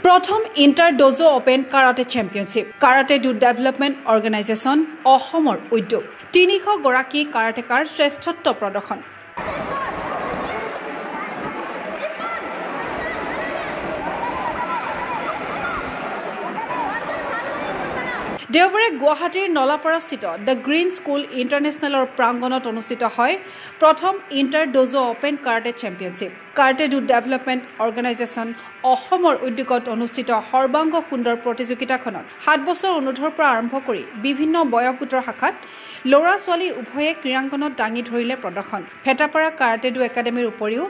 প্ৰথম inter dojo open karate championship karate do development organisation অসমৰ উদ্যোগ ৩০০ গৰাকী কাৰাটেকাৰ শ্ৰেষ্ঠত্ব প্ৰদৰ্শন দেওবাৰে গুৱাহাটীৰ নলাপাৰাস্থিত দ্য গ্ৰীণ স্কুল ইণ্টাৰনেশ্যনেলৰ প্ৰাংগণত অনুষ্ঠিত হয় প্ৰথম inter dojo open karate championship karate do development organisation অসমৰ উদ্যোগত অনুষ্ঠিত সৰ্বাংগ সুন্দৰ প্ৰতিযোগিতাখনত ৭ বছৰ অনুৰ্ধৰ পৰা আৰম্ভ কৰি বিভিন্ন বয়স গোটৰ শাখাত ল'ৰা ছোৱালী উভয়ে ক্ৰীড়াংগনত দাঙি ধৰিলে প্ৰদৰ্শন ভেটাপাৰা কাৰাটে ডু একাডেমীৰ উপৰিও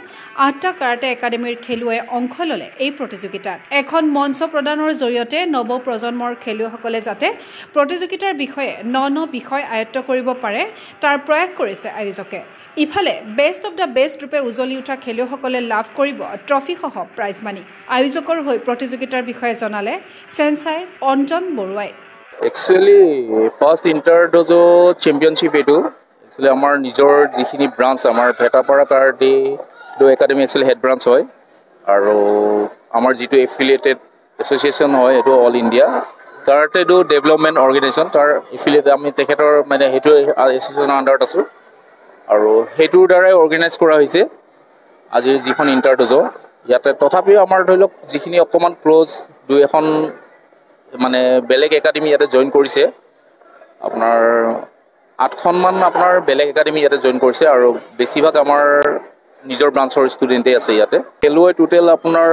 ৮টা কাৰাটে একাডেমীৰ খেলুৱৈয়ে অংশ ল'লে এই প্ৰতিযোগিতাত এখন মঞ্চ প্ৰদানৰ জৰিয়তে নৱ প্ৰজন্মৰ খেলুৱৈসকলে যাতে প্ৰতিযোগিতাৰ বিষয়ে ন বিষয় আয়ত্ত কৰিব পাৰে তাৰ প্ৰয়াস কৰিছে আয়োজকে ইফালে বেষ্ট অফ দ্য বেষ্ট ৰূপে উজলি উঠা খেলুৱৈসকলে লাভ কৰিব ট্ৰফিসহ প্ৰাইজ মানি আয়োজকৰ হৈ প্ৰতিযোগিতাৰ বিষয়ে জনালে সেন্সাই অঞ্জন বৰুৱাই Actually, first inter dojo championship etu. Actually, our nijor jikhini branch, our Bhetapara Karate do academy actually head branch hoy. Aro our jitu affiliated association hoy etu all India. Karate do development organization tar affiliate ami tekhetor mane hetu association under asu. Aro hetu darai organize kora hoise. Ajir jikhon inter dojo. Yate tothapi our dhoilok jikhini okkoman close do ekhon মানে বেলেগ academy ইয়াতে join কৰিছে আপোনাৰ ৮খন মান আপোনাৰ বেলেগ academy ইয়াতে join কৰিছে আৰু বেছিভাগ আমাৰ নিজৰ ব্ৰাঞ্চৰ ষ্টুডেণ্টে আছে ইয়াতে খেলুৱৈ টোটেল আপোনাৰ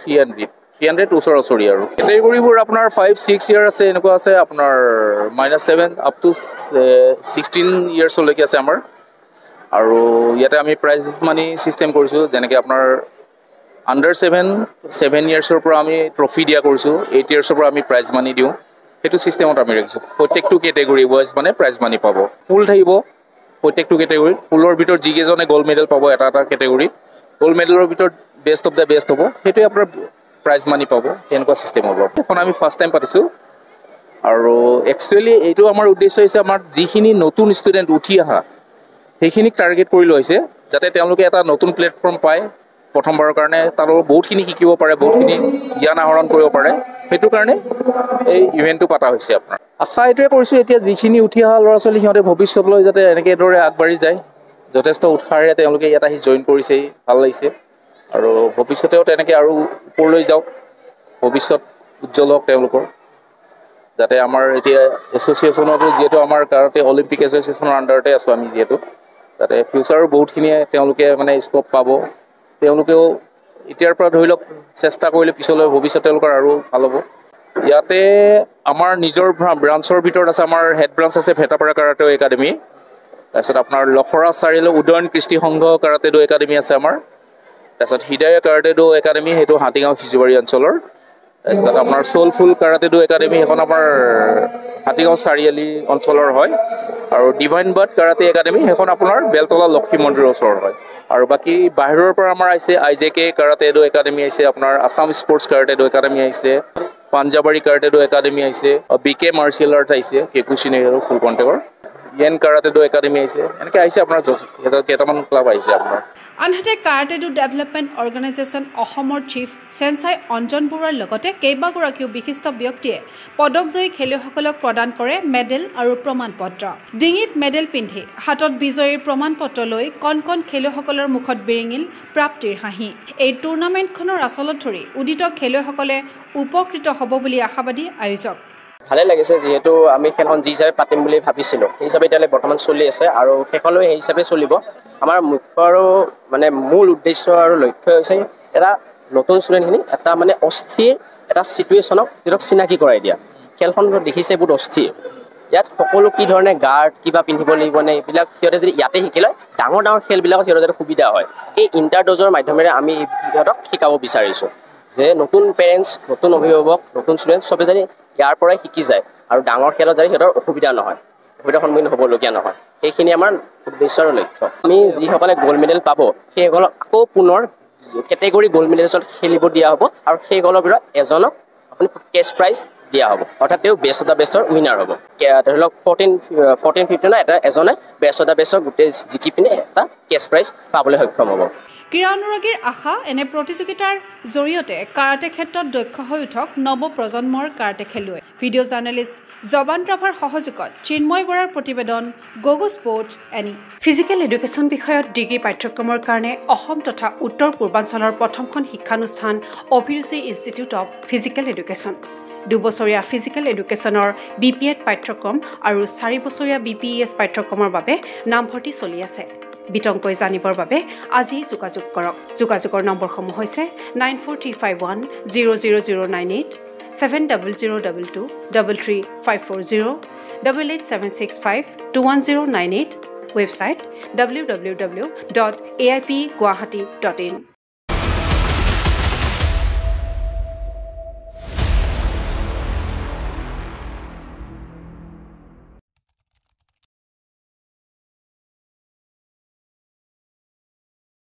300 ওচৰা-ওচৰি আৰু কেটেগৰীবোৰ আপোনাৰ 5-6 ইয়াৰ আছে এনেকুৱা আছে আপোনাৰ -7 আপ টু 16 ইয়াৰ্ছলৈকে আছে আমাৰ আৰু ইয়াতে আমি প্ৰাইজ মানি চিষ্টেম কৰিছোঁ যেনেকৈ আপোনাৰ Under 7 years পৰা আমি ট্ৰফি দিয়া কৰিছো 8 years পৰা আমি প্ৰাইজ মানি দিও হেতু সিস্টেমত আমি ৰাখিছো প্ৰত্যেকটো কেটেগৰী ওয়াইজ মানে প্ৰাইজ মানি পাব পুল থাকিব প্ৰত্যেকটো কেটেগৰী পুলৰ ভিতৰত জিকেজনে গোল্ড মেডেল পাব এটা কেটেগৰী গোল্ড মেডেলৰ ভিতৰত বেষ্ট অফ দা বেষ্ট হ'ব হেতু আপোনাৰ প্ৰাইজ মানি পাব তেনেকুৱা সিস্টেম হ'ব এখন আমি ফাৰ্স্ট টাইম পাতিছো আৰু একচুয়ালি এইটো আমাৰ উদ্দেশ্য হৈছে আমাৰ যিখিনি নতুন ষ্টুডেন্ট উঠি আহা সেইখিনিক টাৰ্গেট কৰি লৈছে যাতে তেওঁলোকে এটা নতুন প্লেটফৰ্ম পায় প্ৰথমবাৰৰ কাৰণে তাৰো বহুতখিনি শিকিব পাৰে বহুতখিনি জ্ঞান আহৰণ কৰিব পাৰে হেতু কাৰণে এই ইভেন্টটো পাতা হৈছে আপোনাৰ আশা এটোৱে কৰিছো এতিয়া যিখিনি উঠি অহা ল'ৰা ছোৱালী সিহঁতে ভৱিষ্যতলৈ যাতে এনেকৈ দৰে আগবাঢ়ি যায় যথেষ্ট উৎসাহেৰে তেওঁলোকে ইয়াত আহি জয়েন কৰিছে ভাল লাগিছে আৰু ভৱিষ্যতেও তেনেকৈ আৰু ওপৰলৈ যাওক ভৱিষ্যত উজ্জ্বল হওক তেওঁলোকৰ যাতে আমাৰ এতিয়া এছ'চিয়েশ্যনতো যিহেতু আমাৰ কাৰাটে অলিম্পিক এছ'চিয়েশ্যনৰ আণ্ডাৰতে আছো আমি যিহেতু যাতে ফিউচাৰৰ বহুতখিনিয়ে তেওঁলোকে মানে স্কোপ পাব তেওঁলোকেও এতিয়াৰ পৰা ধৰি লওক চেষ্টা কৰিলে পিছলৈ ভৱিষ্যতে তেওঁলোকৰ আৰু ভাল হ'ব ইয়াতে আমাৰ নিজৰ ব্ৰাঞ্চৰ ভিতৰত আছে আমাৰ হেড ব্ৰাঞ্চ আছে ভেটাপাৰা কাৰাটে একাডেমি তাৰপিছত আপোনাৰ লখৰা চাৰিআলি উদয়ন কৃষ্টি সংঘ কাৰাটে ডো একাডেমি আছে আমাৰ তাৰপিছত হৃদয় কাৰাটে ডো একাডেমি সেইটো হাতীগাঁও সিজুবাৰী অঞ্চলৰ তাৰপিছত আপোনাৰ সোলফুল কাৰাটে ডো একাডেমি এখন আমাৰ হাতীগাঁও চাৰিআলি অঞ্চলৰ হয় আৰু ডিভাইন বাৰ্ড কাৰাটে একাডেমি সেইখন আপোনাৰ বেলতলা লক্ষ্মী মন্দিৰৰ ওচৰত হয় আৰু বাকি বাহিৰৰ পৰা আমাৰ আছে আইজেকে কাৰাটে ডো একাডেমি আছে আপোনাৰ আসাম স্পৰ্টছ কাৰাটে ডো একাডেমি আছে পাঞ্জাবাৰী কাৰাটে ডো একাডেমি আছে বিকে মাৰ্শিয়েল আৰ্টছ আছে কেকুচিনে আৰু ফুল কণ্টেকৰ ইয়েন কাৰাটে ডো একাডেমি আছে এনেকৈ আহিছে আপোনাৰ কেইটামান ক্লাব আহিছে আপোনাৰ আনহাতে কাৰাটে ডু ডেভেলপমেণ্ট অৰ্গেনাইজেশ্যন অসমৰ চিফ সেন্সাই অঞ্জন বৰুৱাৰ লগতে কেইবাগৰাকীও বিশিষ্ট ব্যক্তিয়ে পদকজয়ী খেলুৱৈসকলক প্ৰদান কৰে মেডেল আৰু প্ৰমাণপত্ৰ ডিঙিত মেডেল পিন্ধি হাতত বিজয়ীৰ প্ৰমাণপত্ৰ লৈ কণ খেলুৱৈসকলৰ মুখত বিৰিঙিল প্ৰাপ্তিৰ হাঁহি এই টুৰ্ণামেণ্টখনৰ আচলত ধৰি উদিত খেলুৱৈসকলে উপকৃত হ'ব বুলি আশাবাদী আয়োজক ভালে লাগিছে যেহেতু আমি খেলখন যি হিচাপে পাতিম বুলি ভাবিছিলোঁ সেই হিচাপে এতিয়ালৈ বৰ্তমান চলি আছে আৰু শেষলৈ সেই হিচাপে চলিব আমাৰ মুখ্য আৰু মানে মূল উদ্দেশ্য আৰু লক্ষ্য হৈছে এটা নতুন ষ্টুডেণ্টখিনি এটা মানে অস্থিৰ এটা চিটুৱেশ্যনক সিহঁতক চিনাকি কৰাই দিয়া খেলখন দেখিছে বহুত অস্থিৰ ইয়াত সকলো কি ধৰণে গাৰ্ড কিবা পিন্ধিব লাগিব নে এইবিলাক সিহঁতে যদি ইয়াতে শিকিলে ডাঙৰ খেলবিলাকত সিহঁতৰ যাতে সুবিধা হয় এই ইণ্টাৰ ড'জৰ মাধ্যমেৰে আমি সিহঁতক শিকাব বিচাৰিছোঁ যে নতুন পেৰেণ্টছ নতুন অভিভাৱক নতুন ষ্টুডেণ্ট চবে যদি ইয়াৰ পৰাই শিকি যায় আৰু ডাঙৰ খেলত যাতে সিহঁতৰ অসুবিধাৰ সন্মুখীন হ'বলগীয়া নহয় সেইখিনি আমাৰ উদ্দেশ্য আৰু লক্ষ্য আমি যিসকলে গ'ল্ড মেডেল পাব সেইসকলক আকৌ পুনৰ কেটেগৰী গ'ল্ড মেডেলত খেলিব দিয়া হ'ব আৰু সেইসকলৰ ভিতৰত এজনক আপুনি কেছ প্ৰাইজ দিয়া হ'ব অৰ্থাৎ তেওঁ বেষ্ট অফ দ্য বেষ্টৰ উইনাৰ হ'ব ধৰি লওক 14-15 এজনে বেষ্ট অফ দ্য বেষ্টৰ গোটেই জিকি পিনে এটা কেছ প্ৰাইজ পাবলৈ সক্ষম হ'ব ক্ৰীড়া অনুৰাগীৰ আশা এনে প্ৰতিযোগিতাৰ জৰিয়তে কাৰাটে ক্ষেত্ৰত দক্ষ হৈ উঠক নৱপ্ৰজন্মৰ কাৰাটে খেলুৱৈ ভিডিঅ' জাৰ্নেলিষ্ট জবান ৰাভাৰ সহযোগত চিন্ময় বৰাৰ প্ৰতিবেদন Gogo sports any physical education বিষয়ত ডিগ্ৰী পাঠ্যক্ৰমৰ কাৰণে অসম তথা উত্তৰ পূৰ্বাঞ্চলৰ প্ৰথমখন শিক্ষানুষ্ঠান অভিৰুচি ইনষ্টিটিউট অৱ ফিজিকেল এডুকেশ্যন 2 বছৰীয়া ফিজিকেল এডুকেশ্যনৰ BPEd পাঠ্যক্ৰম আৰু 4 বছৰীয়া BPES পাঠ্যক্ৰমৰ বাবে নামভৰ্তি চলি আছে বিতংকৈ জানিবৰ বাবে আজি যোগাযোগ কৰক যোগাযোগৰ নম্বৰসমূহ হৈছে 9435100098 7002233540 88765210098 ৱেবছাইট www.aipguwahati.in